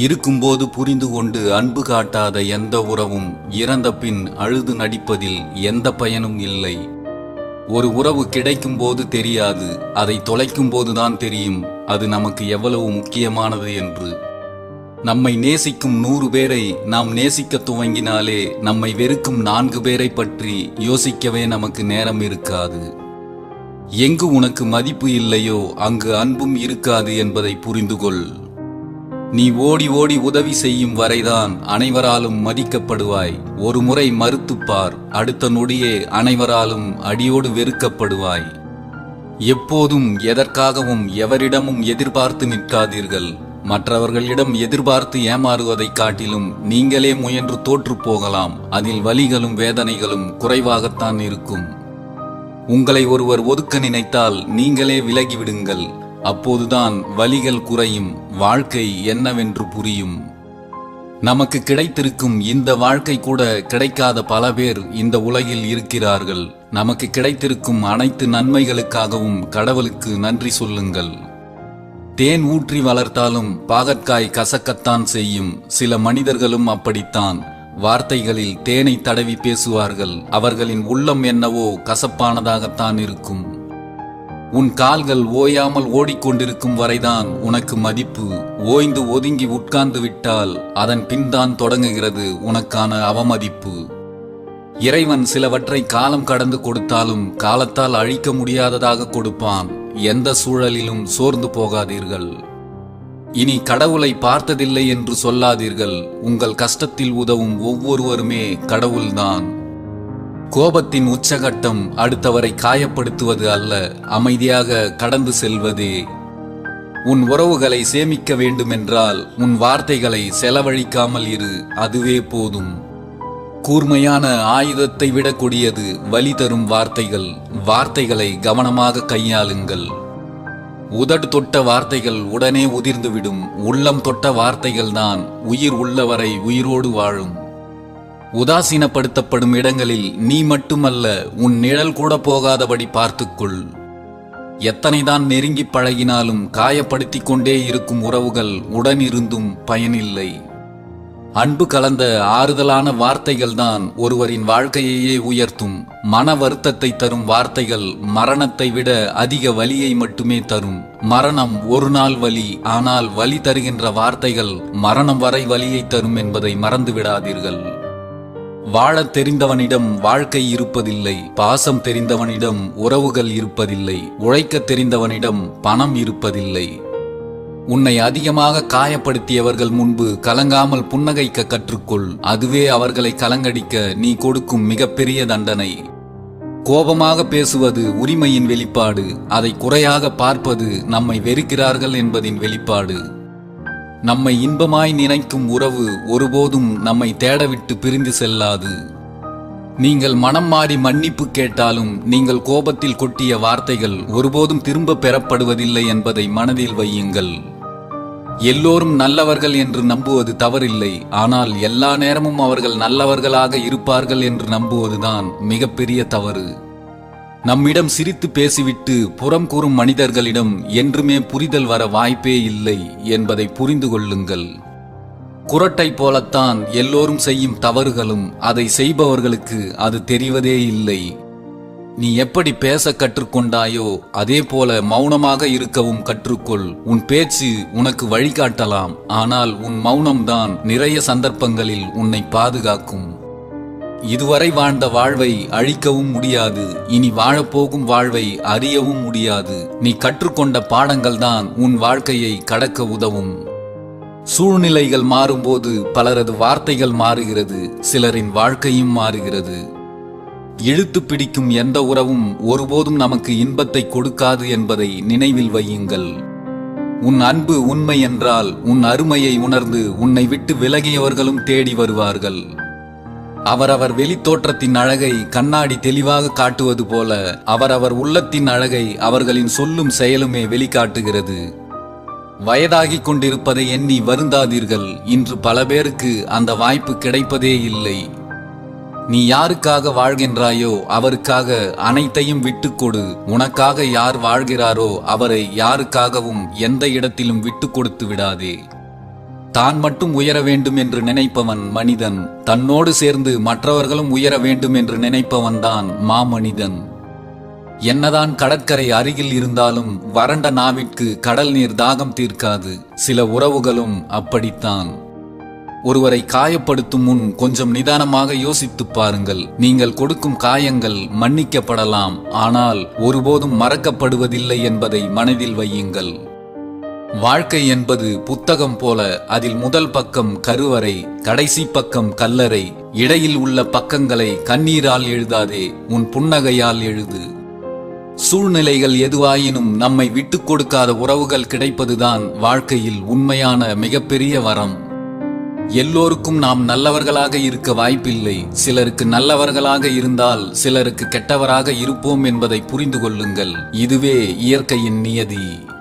இருக்கும்போது புரிந்து கொண்டு அன்பு காட்டாத எந்த உறவும் இறந்த பின் அழுது நடிப்பதில் எந்த பயனும் இல்லை. ஒரு உறவு கிடைக்கும் போது தெரியாது, அதை தொலைக்கும் போதுதான் தெரியும் அது நமக்கு எவ்வளவு முக்கியமானது என்று. நம்மை நேசிக்கும் 100 பேரை நாம் நேசிக்க துவங்கினாலே நம்மை வெறுக்கும் 4 பேரை பற்றி யோசிக்கவே நமக்கு நேரம் இருக்காது. எங்கு உனக்கு மதிப்பு இல்லையோ அங்கு அன்பும் இருக்காது என்பதை புரிந்து கொள். நீ ஓடி ஓடி உதவி செய்யும் வரைதான் அனைவராலும் மதிக்கப்படுவாய். ஒரு முறை மறுத்துப்பார், அடுத்த நொடியே அனைவராலும் அடியோடு வெறுக்கப்படுவாய். எப்போதும் எதற்காகவும் எவரிடமும் எதிர்பார்த்து நிற்காதீர்கள். மற்றவர்களிடம் எதிர்பார்த்து ஏமாறுவதைக் காட்டிலும் நீங்களே முயன்று தோற்று போகலாம். அதில் வலிகளும் வேதனைகளும் குறைவாகத்தான் இருக்கும். உங்களை ஒருவர் ஒதுக்க நினைத்தால் நீங்களே விலகிவிடுங்கள். அப்போதுதான் வலிகள் குறையும், வாழ்க்கை என்னவென்று புரியும். நமக்கு கிடைத்திருக்கும் இந்த வாழ்க்கை கூட கிடைக்காத பல பேர் இந்த உலகில் இருக்கிறார்கள். நமக்கு கிடைத்திருக்கும் அனைத்து நன்மைகளுக்காகவும் கடவுளுக்கு நன்றி சொல்லுங்கள். தேன் ஊற்றி வளர்த்தாலும் பாகற்காய் கசக்கத்தான் செய்யும். சில மனிதர்களும் அப்படித்தான். வார்த்தைகளில் தேனை தடவி பேசுவார்கள், அவர்களின் உள்ளம் என்னவோ கசப்பானதாகத்தான் இருக்கும். உன் கால்கள் ஓயாமல் ஓடிக்கொண்டிருக்கும் வரைதான் உனக்கு மதிப்பு. ஓய்ந்து ஒதுங்கி உட்கார்ந்து விட்டால் அதன் பின்தான் தொடங்குகிறது உனக்கான அவமதிப்பு. இறைவன் சிலவற்றை காலம் கடந்து கொடுத்தாலும் காலத்தால் அழிக்க முடியாததாக கொடுப்பான். எந்த சூழலிலும் சோர்ந்து போகாதீர்கள். இனி கடவுளை பார்த்ததில்லை என்று சொல்லாதீர்கள். உங்கள் கஷ்டத்தில் உதவும் ஒவ்வொருவருமே கடவுள்தான். கோபத்தின் உச்சகட்டம் அடுத்தவரை காயப்படுத்துவது அல்ல, அமைதியாக கடந்து செல்வதே. உன் உறவுகளை சேமிக்க வேண்டுமென்றால் உன் வார்த்தைகளை செலவழிக்காமல் இரு, அதுவே போதும். கூர்மையான ஆயுதத்தை விட கொடியது வலி தரும் வார்த்தைகள். வார்த்தைகளை கவனமாக கையாளுங்கள். உதடு தொட்ட வார்த்தைகள் உடனே உதிர்ந்துவிடும். உள்ளம் தொட்ட வார்த்தைகள் தான் உயிர் உள்ளவரை உயிரோடு வாழும். உதாசீனப்படுத்தப்படும் இடங்களில் நீ மட்டுமல்ல, உன் நிழல் கூட போகாதபடி பார்த்துக்கொள். எத்தனைதான் நெருங்கி பழகினாலும் காயப்படுத்தி கொண்டே இருக்கும் உறவுகள் உடனிருந்தும் பயனில்லை. அன்பு கலந்த ஆறுதலான வார்த்தைகள் தான் ஒருவரின் வாழ்க்கையையே உயர்த்தும். மன வருத்தத்தை தரும் வார்த்தைகள் மரணத்தை விட அதிக வலியை மட்டுமே தரும். மரணம் ஒரு நாள் வலி, ஆனால் வலி தருகின்ற வார்த்தைகள் மரணம் வரை வலியை தரும் என்பதை மறந்துவிடாதீர்கள். வாழத் தெரிந்தவனிடம் வாழ்க்கை இருப்பதில்லை, பாசம் தெரிந்தவனிடம் உறவுகள் இருப்பதில்லை, உழைக்க தெரிந்தவனிடம் பணம் இருப்பதில்லை. உன்னை அதிகமாக காயப்படுத்தியவர்கள் முன்பு கலங்காமல் புன்னகைக்க கற்றுக்கொள். அதுவே அவர்களை கலங்கடிக்க நீ கொடுக்கும் மிகப்பெரிய தண்டனை. கோபமாக பேசுவது உரிமையின் வெளிப்பாடு. அதை குறையாக பார்ப்பது நம்மை வெறுக்கிறார்கள் என்பதின் வெளிப்பாடு. நம்மை இன்பமாய் நினைக்கும் உறவு ஒருபோதும் நம்மை தேடவிட்டு பிரிந்து செல்லாது. நீங்கள் மனம் மாறி மன்னிப்பு கேட்டாலும் நீங்கள் கோபத்தில் கொட்டிய வார்த்தைகள் ஒருபோதும் திரும்ப பெறப்படுவதில்லை என்பதை மனதில் வையுங்கள். எல்லோரும் நல்லவர்கள் என்று நம்புவது தவறில்லை, ஆனால் எல்லா நேரமும் அவர்கள் நல்லவர்களாக இருப்பார்கள் என்று நம்புவதுதான் மிகப்பெரிய தவறு. நம்மிடம் சிரித்து பேசிவிட்டு புறம் கூறும் மனிதர்களிடம் என்றுமே புரிதல் வர வாய்ப்பே இல்லை என்பதை புரிந்து கொள்ளுங்கள். குரட்டை போலத்தான் எல்லோரும் செய்யும் தவறுகளும், அதை செய்பவர்களுக்கு அது தெரிவதே இல்லை. நீ எப்படி பேச கற்றுக்கொண்டாயோ அதே போல மௌனமாக இருக்கவும் கற்றுக்கொள். உன் பேச்சு உனக்கு வழிகாட்டலாம், ஆனால் உன் மௌனம்தான் நிறைய சந்தர்ப்பங்களில் உன்னை பாதுகாக்கும். இதுவரை வாழ்ந்த வாழ்வை அழிக்கவும் முடியாது, இனி வாழப்போகும் வாழ்வை அறியவும் முடியாது. நீ கற்றுக்கொண்ட பாடங்கள் தான் உன் வாழ்க்கையை கடக்க உதவும். சூழ்நிலைகள் மாறும்போது பலரது வார்த்தைகள் மாறுகிறது, சிலரின் வாழ்க்கையும் மாறுகிறது. இழுத்து பிடிக்கும் எந்த உறவும் ஒருபோதும் நமக்கு இன்பத்தை கொடுக்காது என்பதை நினைவில் வையுங்கள். உன் அன்பு உண்மை என்றால் உன் அருமையை உணர்ந்து உன்னை விட்டு விலகியவர்களும் தேடி வருவார்கள். அவரவர் வெளித்தோற்றத்தின் அழகை கண்ணாடி தெளிவாக காட்டுவது போல அவரவர் உள்ளத்தின் அழகை அவர்களின் சொல்லும் செயலுமே வெளிக்காட்டுகிறது. வயதாகிக் கொண்டிருப்பதை எண்ணி வருந்தாதீர்கள். இன்று பல பேருக்கு அந்த வாய்ப்பு கிடைப்பதே இல்லை. நீ யாருக்காக வாழ்கின்றாயோ அவருக்காக அனைத்தையும் விட்டுக்கொடு. உனக்காக யார் வாழ்கிறாரோ அவரை யாருக்காகவும் எந்த இடத்திலும் விட்டு கொடுத்து விடாதே. தான் மட்டும் உயர வேண்டும் என்று நினைப்பவன் மனிதன். தன்னோடு சேர்ந்து மற்றவர்களும் உயர வேண்டும் என்று நினைப்பவன்தான் மாமனிதன். என்னதான் கடற்கரை அருகில் இருந்தாலும் வறண்ட நாவிற்கு கடல் நீர் தாகம் தீர்க்காது. சில உறவுகளும் அப்படித்தான். ஒருவரை காயப்படுத்தும் முன் கொஞ்சம் நிதானமாக யோசித்துப் பாருங்கள். நீங்கள் கொடுக்கும் காயங்கள் மன்னிக்கப்படலாம், ஆனால் ஒருபோதும் மறக்கப்படுவதில்லை என்பதை மனதில் வையுங்கள். வாழ்க்கை என்பது புத்தகம் போல. அதில் முதல் பக்கம் கருவறை, கடைசி பக்கம் கல்லறை. இடையில் உள்ள பக்கங்களை கண்ணீரால் எழுதாதே, உன் புன்னகையால் எழுது. சூழ்நிலைகள் எதுவாயினும் நம்மை விட்டுக் கொடுக்காத உறவுகள் கிடைப்பதுதான் வாழ்க்கையில் உண்மையான மிகப்பெரிய வரம். எல்லோருக்கும் நாம் நல்லவர்களாக இருக்க வாய்ப்பில்லை. சிலருக்கு நல்லவர்களாக இருந்தால் சிலருக்கு கெட்டவராக இருப்போம் என்பதை புரிந்து கொள்ளுங்கள். இதுவே இயற்கையின் நியதி.